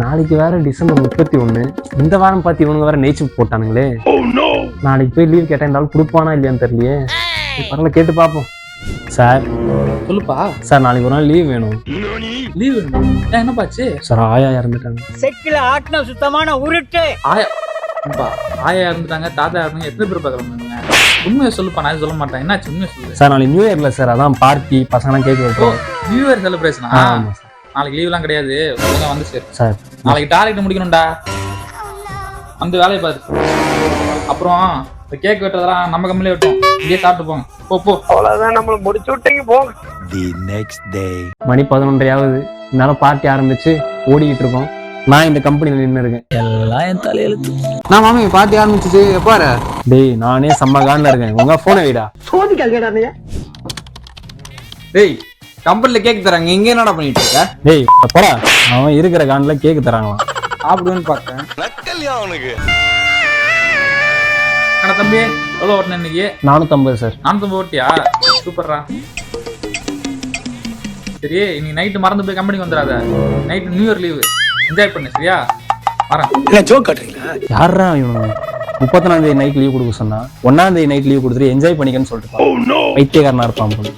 நாளைக்கு வேற டிசம்பர் 31. இந்த வாரம் பார்த்து இவனுங்க வேற நைட் ஷிஃப்ட் போட்டானுங்களே. நாளைக்கு போய் லீவ் கேட்டா இந்த ஆள் கொடுப்பானா இல்லையான்னு தெரியலையே. பரவாயில்ல, கேட்டு பார்ப்போம். சார் சொல்லுப்பா. சார் நாளைக்கு ஒரு நாள் லீவ் வேணும். லீவ் வேணும்? என்னப்பாச்சு? சார் ஆயா இறந்துட்டாங்க. செக்கில ஆட்டின சுத்தமான உருட்டு. ஆயா இறந்துட்டாங்க, தாத்தா இறந்தாங்க. எத்தனை பேர் பார்க்கறாங்க? உண்மையை சொல்லுப்பா, நான் சொல்ல மாட்டேன். என்னாச்சு உண்மையை சொல்லு. சார் நாளைக்கு நியூ இயர்ல சார், அதான் பார்ட்டி பசங்கலாம் கேக் வெட்டுறோம். நியூ இயர் செலிப்ரேஷனா? ஆமா சார். நாளைக்கு லீவ்லாம் கிடையாது, ஒழுங்கா வந்து சேர். சார் நாளைக்கு டார்கெட் முடிக்கணும்டா, அந்த வேலையை பாரு. அப்புறம் இந்த கேக் வெட்டுறதெல்லாம் நம்ம கம்பெனிலே வெட்டும், இங்கேயே சாப்பிட்டு போங்க. போ. அவ்வளவுதான், நம்மள முடிச்சு விட்டீங்க போங்க. The next day. மணி 11:30 ஆகுது. இருந்தாலும் பார்ட்டி ஆரம்பிச்சு ஓடிக்கிட்டு இருக்கோம். நான் இந்த கம்பெனியில் நின்று இருக்கேன். எல்லாம் என் தலையெழுத்து. நான் மாமி பார்ட்டி ஆரம்பிச்சிச்சு எப்பாரு? டேய் நானே செம்ம கான்ல இருக்கேன். உங்க போனை வைடா. சோதிக்காதீங்க. டேய் கம்பெனில கேக் தராங்க, இங்க என்னடா பண்ணிட்டு இருக்க? டேய் போடா, அவன் இருக்கிற கான்ல கேக்கு தராங்களாம். சாப்பிடுவேன்னு பார்த்தேன். நக்கல்யா அவனுக்கு. அண்ணா தம்பி, எவ்வளோ ஓட்டின இன்னைக்கு? 450 சார். 450 ஓட்டியா? சூப்பர்ரா. சரி, இன்னைக்கு நைட்டு மறந்து போய் கம்பெனிக்கு வந்துடாத. Night new year leave, enjoy பண்ணு சரியா? வரேன். யாரா இவனுங்க? 31ஆம் தேதி நைட் லீவ் கொடுக்க சொன்னா 1ஆம் தேதி நைட் லீவ் கொடுத்துட்டு என்ஜாய் பண்ணிக்கன்னு சொல்லிட்டு பைத்தியக்காரனா இருப்பான் போல.